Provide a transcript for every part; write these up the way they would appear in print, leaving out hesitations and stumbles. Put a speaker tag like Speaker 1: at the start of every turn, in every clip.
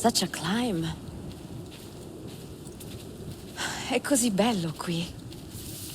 Speaker 1: Such a climb. È così bello qui.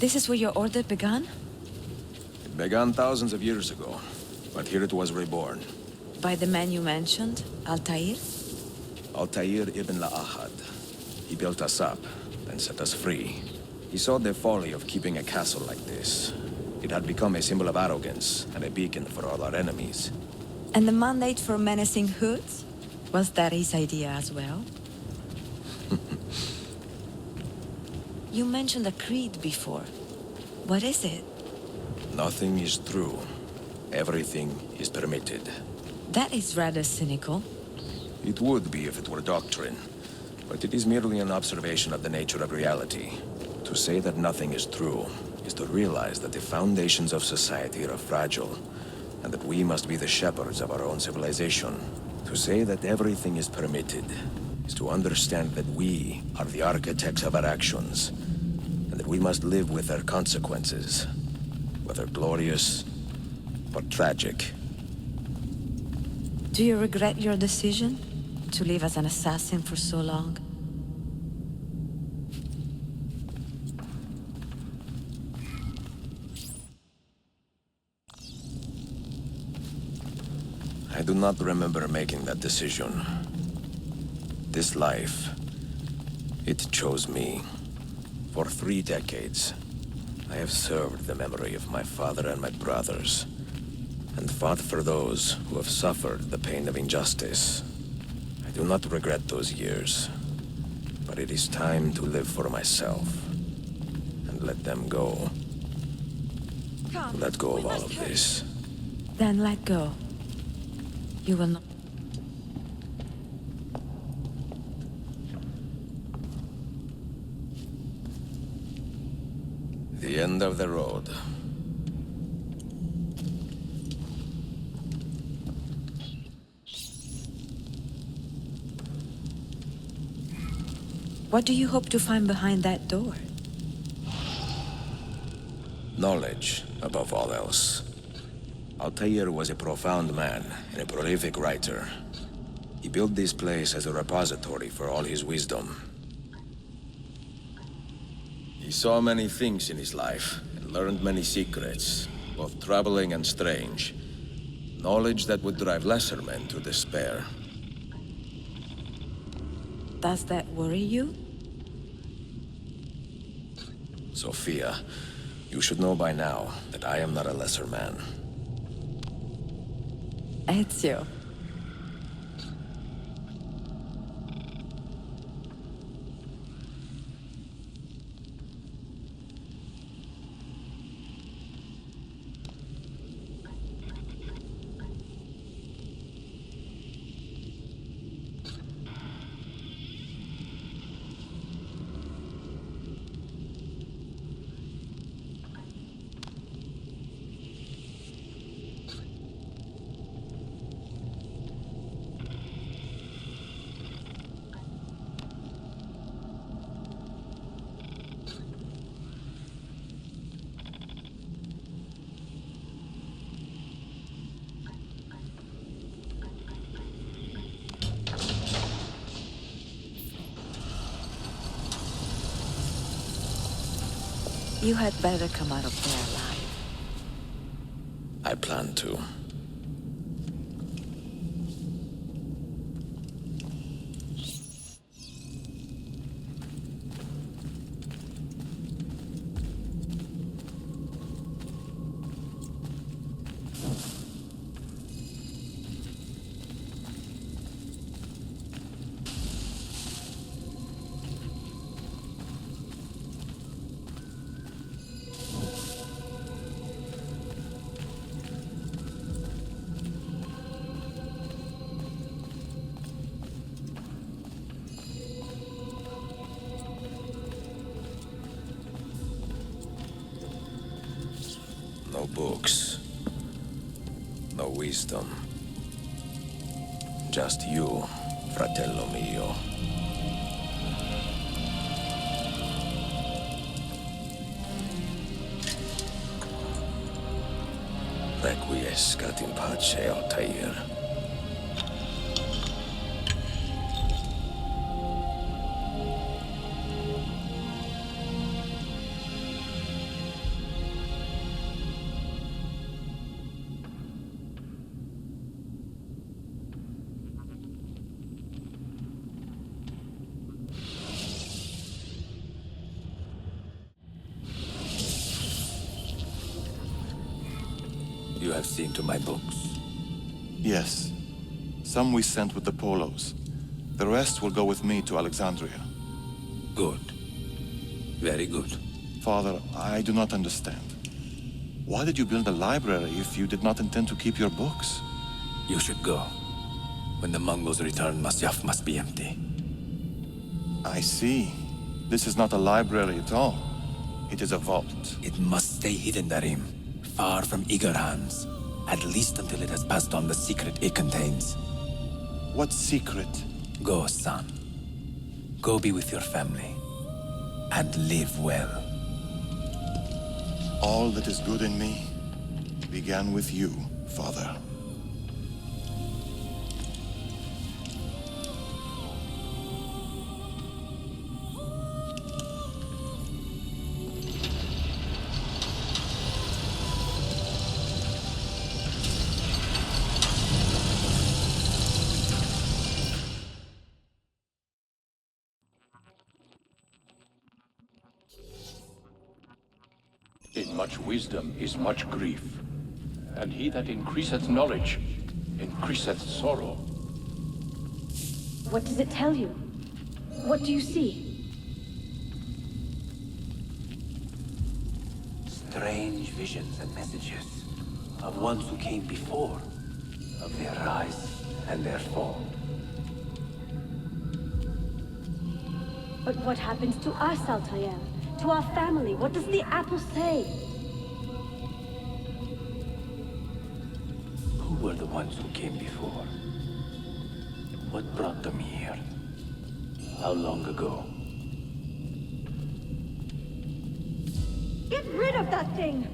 Speaker 1: This is where your order began?
Speaker 2: It began thousands of years ago, but here it was reborn.
Speaker 1: By the man you mentioned, Altair?
Speaker 2: Altair ibn La'ahad. He built us up, then set us free. He saw the folly of keeping a castle like this. It had become a symbol of arrogance and a beacon for all our enemies.
Speaker 1: And the mandate for menacing hoods? Was that his idea as well? You mentioned a creed before. What is it?
Speaker 2: Nothing is true. Everything is permitted.
Speaker 1: That is rather cynical.
Speaker 2: It would be if it were doctrine, but it is merely an observation of the nature of reality. To say that nothing is true is to realize that the foundations of society are fragile, and that we must be the shepherds of our own civilization. To say that everything is permitted is to understand that we are the architects of our actions, and that we must live with their consequences, whether glorious or tragic.
Speaker 1: Do you regret your decision to live as an assassin for so long?
Speaker 2: I do not remember making that decision. This life, it chose me. For 3 decades, I have served the memory of my father and my brothers, and fought for those who have suffered the pain of injustice. I do not regret those years, but it is time to live for myself, and let them go. Let go of all of this.
Speaker 1: Then let go. You will not.
Speaker 2: The end of the road.
Speaker 1: What do you hope to find behind that door?
Speaker 2: Knowledge, above all else. Altair was a profound man and a prolific writer. He built this place as a repository for all his wisdom. He saw many things in his life and learned many secrets, both troubling and strange. Knowledge that would drive lesser men to despair.
Speaker 1: Does that worry you?
Speaker 2: Sophia, you should know by now that I am not a lesser man.
Speaker 1: Ezio. You had better come out of there alive.
Speaker 2: I plan to. No books. No wisdom. Just you, fratello mio. Requiescat in pace, Altair.
Speaker 3: I've seen to my books.
Speaker 4: Yes. Some we sent with the Polos. The rest will go with me to Alexandria.
Speaker 3: Good. Very good.
Speaker 4: Father, I do not understand. Why did you build a library if you did not intend to keep your books?
Speaker 3: You should go. When the Mongols return, Masyaf must be empty.
Speaker 4: I see. This is not a library at all. It is a vault.
Speaker 3: It must stay hidden, Darim. Far from eager hands. At least until it has passed on the secret it contains.
Speaker 4: What secret?
Speaker 3: Go, son. Go be with your family. And live well.
Speaker 4: All that is good in me began with you, Father.
Speaker 5: In much wisdom is much grief, and he that increaseth knowledge increaseth sorrow.
Speaker 6: What does it tell you? What do you see?
Speaker 3: Strange visions and messages of ones who came before, of their rise and their fall.
Speaker 6: But what happens to us, Altair? To our family? What does the apple say?
Speaker 3: Who were the ones who came before? What brought them here? How long ago?
Speaker 6: Get rid of that thing!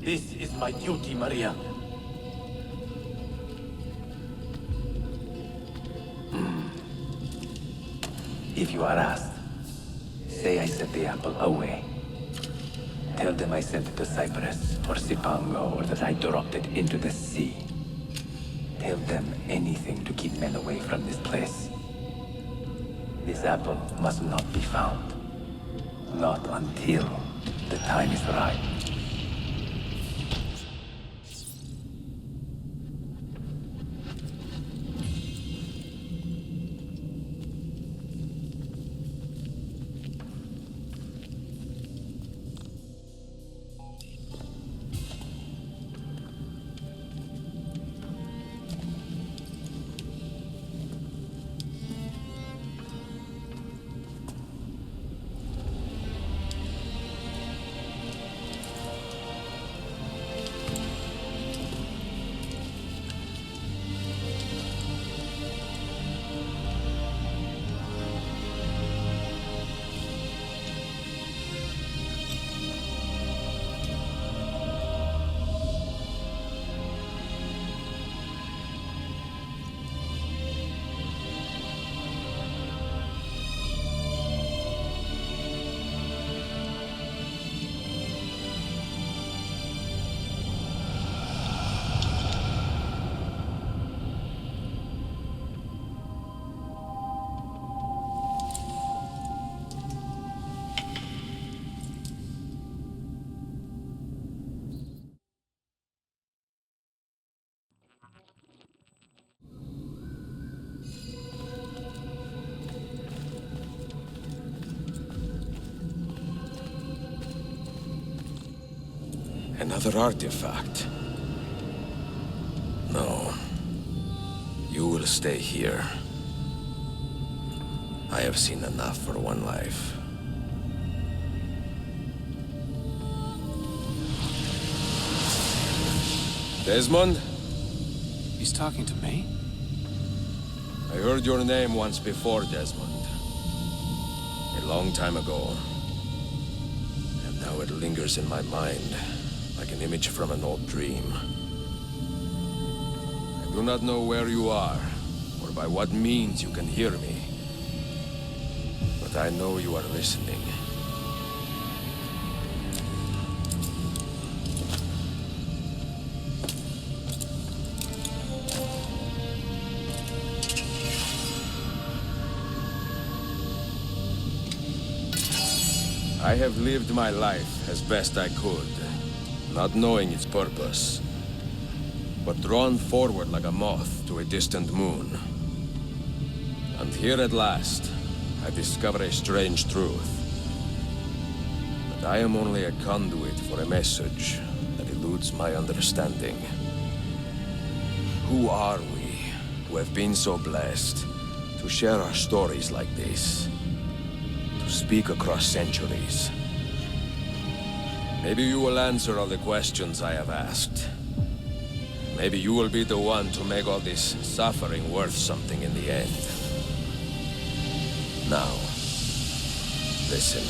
Speaker 3: This is my duty, Maria. If you are asked, say I sent the apple away. Tell them I sent it to Cyprus or Cipango, or that I dropped it into the sea. Tell them anything to keep men away from this place. This apple must not be found. Not until the time is right.
Speaker 2: Another artifact. No. You will stay here. I have seen enough for one life. Desmond?
Speaker 7: He's talking to me?
Speaker 2: I heard your name once before, Desmond. A long time ago. And now it lingers in my mind, like an image from an old dream. I do not know where you are, or by what means you can hear me. But I know you are listening. I have lived my life as best I could. not knowing its purpose, but drawn forward like a moth to a distant moon. And here at last, I discover a strange truth. That I am only a conduit for a message that eludes my understanding. Who are we, who have been so blessed to share our stories like this? To speak across centuries? Maybe you will answer all the questions I have asked. Maybe you will be the one to make all this suffering worth something in the end. Now, listen.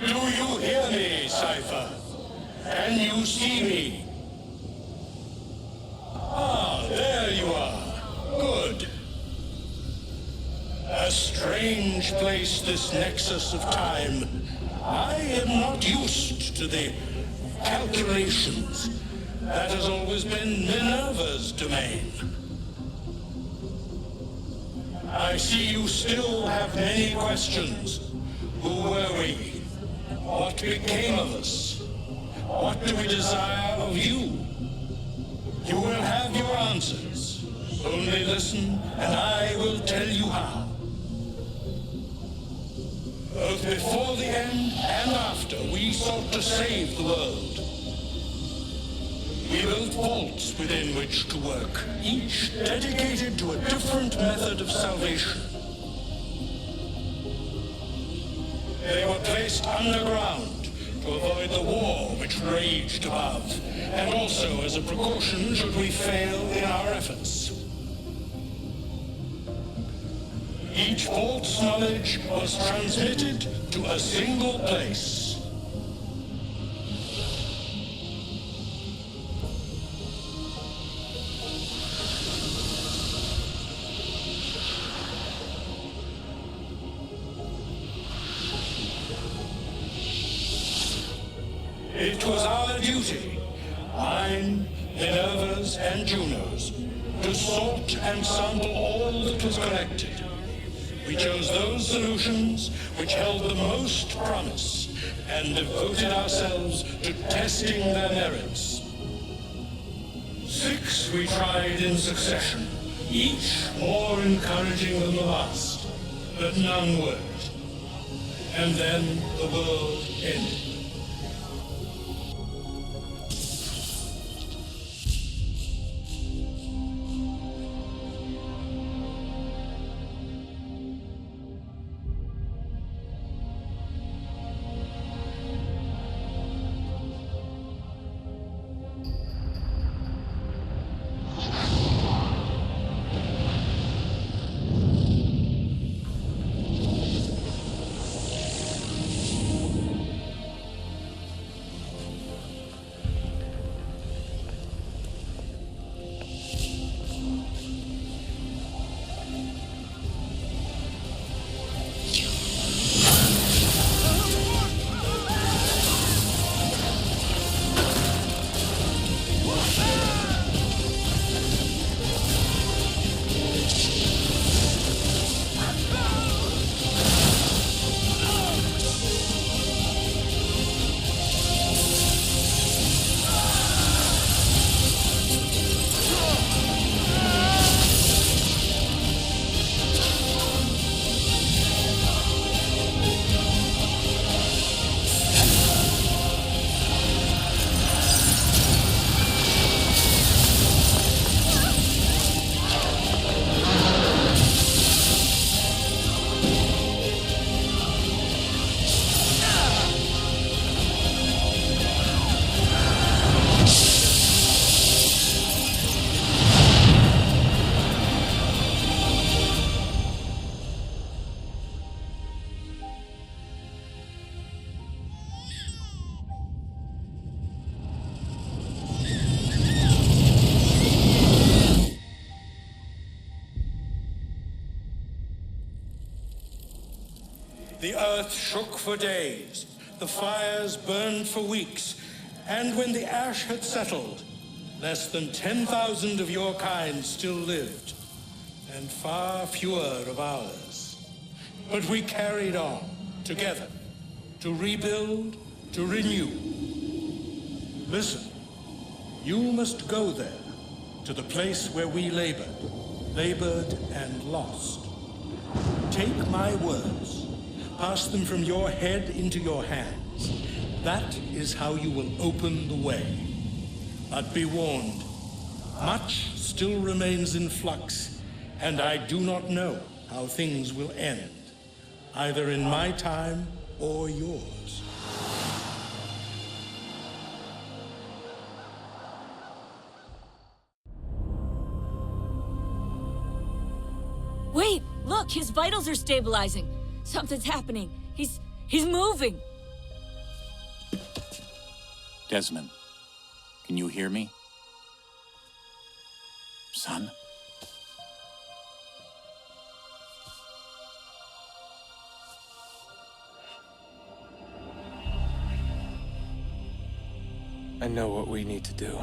Speaker 5: Do you hear me, Cypher? Can you see me? Ah, there you are. Good. A strange place, this nexus of time. I am not used to the calculations. That has always been Minerva's domain. I see you still have many questions. Who were we? What became of us? What do we desire of you? You will have your answers. Only listen, and I will tell you how. Both before the end and after, we sought to save the world. We built vaults within which to work, each dedicated to a different method of salvation. They were placed underground to avoid the war which raged above, and also as a precaution should we fail in our efforts. Each vault's knowledge was transmitted to a single place. It was our duty, mine, Minerva's, and Juno's, to sort and sample all that was collected. We chose those solutions which held the most promise and devoted ourselves to testing their merits. 6 we tried in succession, each more encouraging than the last, but none worked. And then the world ended. The earth shook for days, the fires burned for weeks, and when the ash had settled, less than 10,000 of your kind still lived. and far fewer of ours. But we carried on, together, to rebuild, to renew. Listen, you must go there, to the place where we labored and lost. Take my words, pass them from your head into your hands. That is how you will open the way. But be warned, much still remains in flux, and I do not know how things will end, either in my time or yours.
Speaker 8: Wait, look, his vitals are stabilizing. Something's happening. He's moving.
Speaker 9: Desmond, can you hear me? Son?
Speaker 2: I know what we need to do.